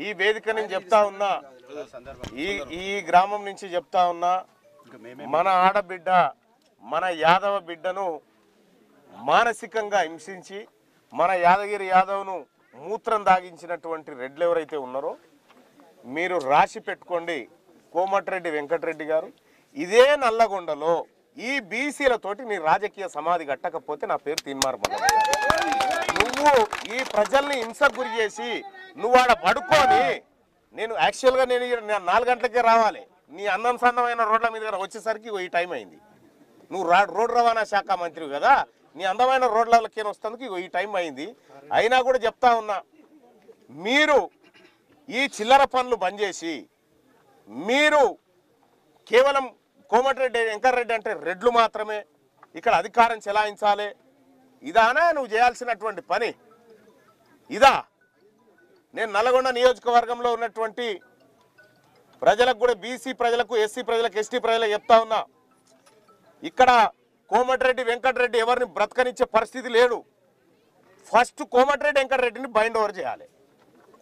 ఈ వేదిక నుంచి చెప్తా ఉన్నా, ఈ గ్రామం నుంచి చెప్తా ఉన్నా, మన ఆడబిడ్డ మన యాదవ బిడ్డను మానసికంగా హింసించి మన యాదగిరి యాదవ్ను మూత్రం దాగించినటువంటి రెడ్లు ఎవరైతే ఉన్నారో మీరు రాసి పెట్టుకోండి. కోమటిరెడ్డి వెంకటరెడ్డి గారు ఇదే నల్లగొండలో ఈ బీసీలతోటి నీ రాజకీయ సమాధి కట్టకపోతే నా పేరు తీన్మార్. నువ్వు ఈ ప్రజల్ని హింసకు గురి చేసి నువ్వు ఆడ పడుకొని, నేను యాక్చువల్గా నేను 4 గంటలకే రావాలి, నీ అందం సందమైన రోడ్ల మీద వచ్చేసరికి ఈ టైం అయింది. నువ్వు రోడ్డు రవాణా శాఖ మంత్రివి కదా, నీ అందమైన రోడ్లకి వస్తేందుకు ఈ టైం అయింది. అయినా కూడా చెప్తా ఉన్నా, మీరు ఈ చిల్లర పనులు బంద్ చేసి మీరు కేవలం కోమటిరెడ్డి వెంకటరెడ్డి అంటే రెడ్లు మాత్రమే ఇక్కడ అధికారం చెలాయించాలి, ఇదానా నువ్వు చేయాల్సినటువంటి పని? ఇదా? నేను నల్గొండ నియోజకవర్గంలో ఉన్నటువంటి ప్రజలకు కూడా, బీసీ ప్రజలకు, ఎస్సీ ప్రజలకు, ఎస్టీ ప్రజలకు చెప్తా ఉన్నా, ఇక్కడ కోమటిరెడ్డి వెంకటరెడ్డి ఎవరిని బ్రతకనిచ్చే పరిస్థితి లేడు. ఫస్ట్ కోమటిరెడ్డి వెంకటరెడ్డిని బైండ్ ఓవర్ చేయాలి.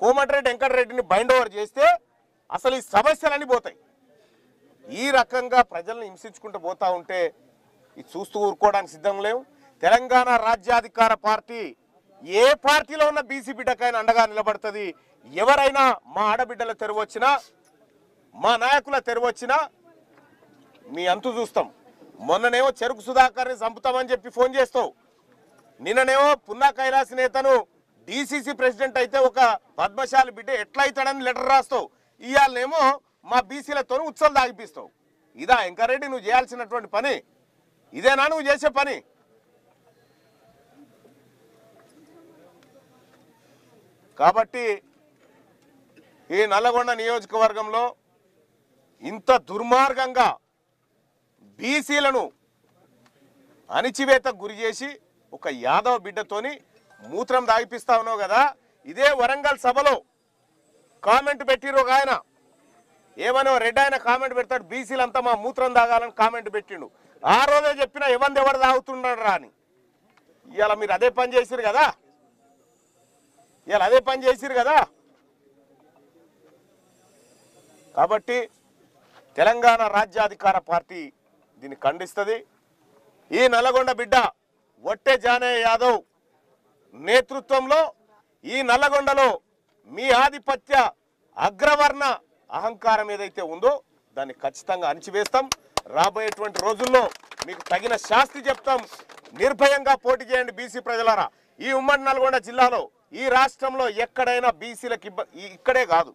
కోమటిరెడ్డి వెంకటరెడ్డిని బైండ్ ఓవర్ చేస్తే అసలు ఈ సమస్యలన్నీ పోతాయి. ఈ రకంగా ప్రజల్ని హింసించుకుంటూ పోతా ఉంటే ఇది చూస్తూ ఊరుకోవడానికి సిద్ధం లేవు. తెలంగాణ రాజ్యాధికార పార్టీ ఏ పార్టీలో ఉన్న బీసీ బిడ్డకైనా అండగా నిలబడుతుంది. ఎవరైనా మా ఆడబిడ్డల తెరవచ్చినా, మా నాయకుల తెరవచ్చినా మీ అంతు చూస్తాం. మొన్ననేమో చెరుకు సుధాకర్ని చంపుతామని చెప్పి ఫోన్ చేస్తావు, నిన్ననేమో పున్నా కైలాస్ నేతను డీసీసీ ప్రెసిడెంట్ అయితే ఒక పద్మశాలి బిడ్డ ఎట్లా అవుతాడని లెటర్ రాస్తావు. ఇవాళనేమో మా బీసీలతో ఉత్సవం దాగిపిస్తావు. ఇదా వెంకరెడ్డి నువ్వు చేయాల్సినటువంటి పని? ఇదేనా నువ్వు చేసే పని? కాబట్టి ఈ నల్లగొండ నియోజకవర్గంలో ఇంత దుర్మార్గంగా బీసీలను అణిచివేతకు గురి చేసి ఒక యాదవ బిడ్డతోని మూత్రం దాగిపిస్తా ఉన్నావు కదా. ఇదే వరంగల్ సభలో కామెంట్ పెట్టిరు ఒక ఆయన, ఏమనో రెడ్ ఆయన కామెంట్ పెడతాడు, బీసీలంతా మా మూత్రం తాగాలని కామెంట్ పెట్టిండు. ఆ రోజే చెప్పిన ఎవరు తాగుతున్నాడు రా అని. ఇవాళ మీరు అదే పని చేసిరు కదా, కాబట్టి తెలంగాణ రాజ్యాధికార పార్టీ దీన్ని ఖండిస్తుంది. ఈ నల్లగొండ బిడ్డ వట్టె జానయ్య యాదవ్ నేతృత్వంలో ఈ నల్లగొండలో మీ ఆధిపత్య అగ్రవర్ణ అహంకారం ఏదైతే ఉందో దాన్ని ఖచ్చితంగా అణిచివేస్తాం. రాబోయేటువంటి రోజుల్లో మీకు తగిన శాస్తి చెప్తాం. నిర్భయంగా పోటీ చేయండి బీసీ ప్రజలారా. ఈ ఉమ్మడి నల్గొండ జిల్లాలో, ఈ రాష్ట్రంలో ఎక్కడైనా బీసీలకు ఇక్కడే కాదు,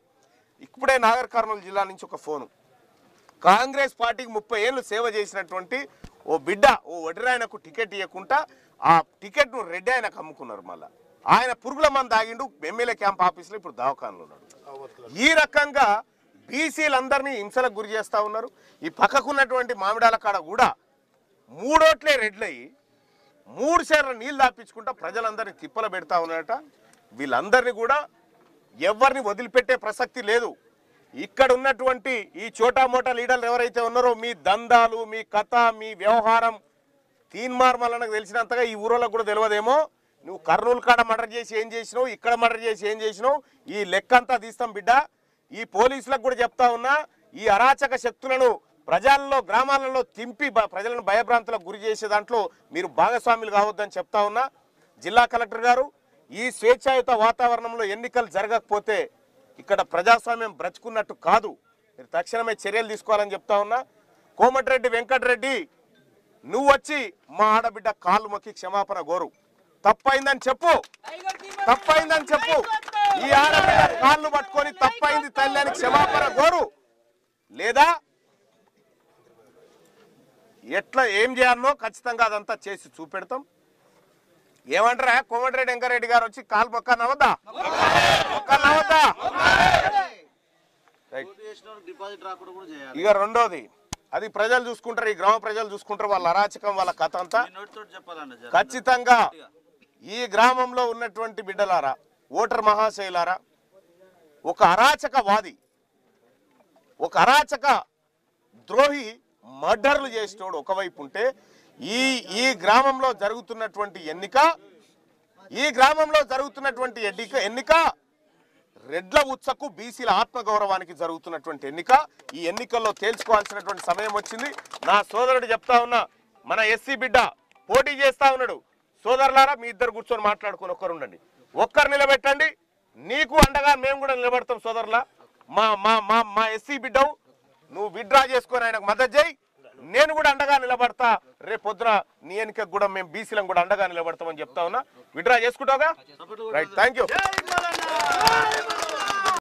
ఇప్పుడే నాగర్ కర్నూలు జిల్లా నుంచి ఒక ఫోను, కాంగ్రెస్ పార్టీకి 30 ఏళ్ళు సేవ చేసినటువంటి ఓ బిడ్డ, ఓ వడ్రాయనకు టికెట్ ఇవ్వకుండా ఆ టికెట్ను రెడ్డి ఆయనకు అమ్ముకున్నారు. మళ్ళీ ఆయన పురుగుల మంది తాగిండు ఎమ్మెల్యే క్యాంప్ ఆఫీస్లో, ఇప్పుడు దవాఖానలో ఉన్నాడు. ఈ రకంగా బీసీలందరినీ హింసలకు గురి చేస్తూ ఉన్నారు. ఈ పక్కకున్నటువంటి మామిడాల కాడ కూడా 3 ఓట్లే రెడ్లయ్యి 3 సేర్ల నీళ్ళు దాపించుకుంటా ప్రజలందరినీ తిప్పలు పెడతా ఉన్నారట. వీళ్ళందరినీ కూడా ఎవరిని వదిలిపెట్టే ప్రసక్తి లేదు. ఇక్కడ ఉన్నటువంటి ఈ చోటామోటా లీడర్లు ఎవరైతే ఉన్నారో, మీ దందాలు, మీ కథ, మీ వ్యవహారం తీన్మార్ మల్లన్నకు తెలిసినంతగా ఈ ఊరోళ్ళకు కూడా తెలియదేమో. నువ్వు కర్నూలు కాడ మర్డర్ చేసి ఏం చేసినావు, ఇక్కడ మర్డర్ చేసి ఏం చేసినావు, ఈ లెక్క అంతా తీస్తాం బిడ్డ. ఈ పోలీసులకు కూడా చెప్తా ఉన్నా, ఈ అరాచక శక్తులను ప్రజల్లో, గ్రామాలలో తింపి ప్రజలను భయభ్రాంతులకు గురి చేసే దాంట్లో మీరు భాగస్వాములు కావద్దని చెప్తా ఉన్నా. జిల్లా కలెక్టర్ గారు, ఈ స్వేచ్ఛాయుత వాతావరణంలో ఎన్నికలు జరగకపోతే ఇక్కడ ప్రజాస్వామ్యం బ్రతుకున్నట్టు కాదు, మీరు తక్షణమే చర్యలు తీసుకోవాలని చెప్తా ఉన్నా. కోమటిరెడ్డి వెంకటరెడ్డి, నువ్వు వచ్చి మా ఆడబిడ్డ కాళ్ళు మొక్కి క్షమాపణ కోరు. తప్పైందని చెప్పు, తప్పైందని చెప్పు. ఈ ఆడబిడ్డ కాళ్ళు పట్టుకొని తప్పైంది తల్లి అని క్షమాపణ కోరు. లేదా ఎట్లా ఏం చేయాలనో ఖచ్చితంగా అదంతా చేసి చూపెడతాం. ఏమంటారా కోమటిరెడ్డి వెంకరెడ్డి గారు వచ్చి కాలు మొక్కనవద్దా? ఇక రెండోది, అది ప్రజలు చూసుకుంటారు, ఈ గ్రామ ప్రజలు చూసుకుంటారు, వాళ్ళ అరాచకం, వాళ్ళ కథ అంతా. ఖచ్చితంగా ఈ గ్రామంలో ఉన్నటువంటి బిడ్డలారా, ఓటర్ మహాశైలారా, ఒక అరాచకవాది, ఒక అరాచక ద్రోహి మర్డర్లు చేసినోడు ఒకవైపు ఉంటే, ఈ గ్రామంలో జరుగుతున్నటువంటి ఎన్నిక రెడ్ల ఉత్సకు బీసీల ఆత్మగౌరవానికి జరుగుతున్నటువంటి ఎన్నిక. ఈ ఎన్నికల్లో తేల్చుకోవాల్సినటువంటి సమయం వచ్చింది. నా సోదరుడు చెప్తా ఉన్నా, మన ఎస్సీ బిడ్డ పోటీ చేస్తా ఉన్నాడు. సోదరులారా, మీ ఇద్దరు కూర్చొని మాట్లాడుకుని ఒక్కరు ఉండండి, ఒక్కరు నిలబెట్టండి. నీకు అండగా మేము కూడా నిలబడతాం సోదరులా. మా మా మా మా ఎస్సీ బిడ్డవు, నువ్వు విత్డ్రా చేసుకొని ఆయనకు మద్దతు చేయి, నేను కూడా అండగా నిలబడతా. రేపు పొద్దున నీ ఎన్నికకు కూడా మేము బీసీలను కూడా అండగా నిలబడతామని చెప్తా ఉన్నా. విత్డ్రా చేసుకుంటావుగా? Right, thank you.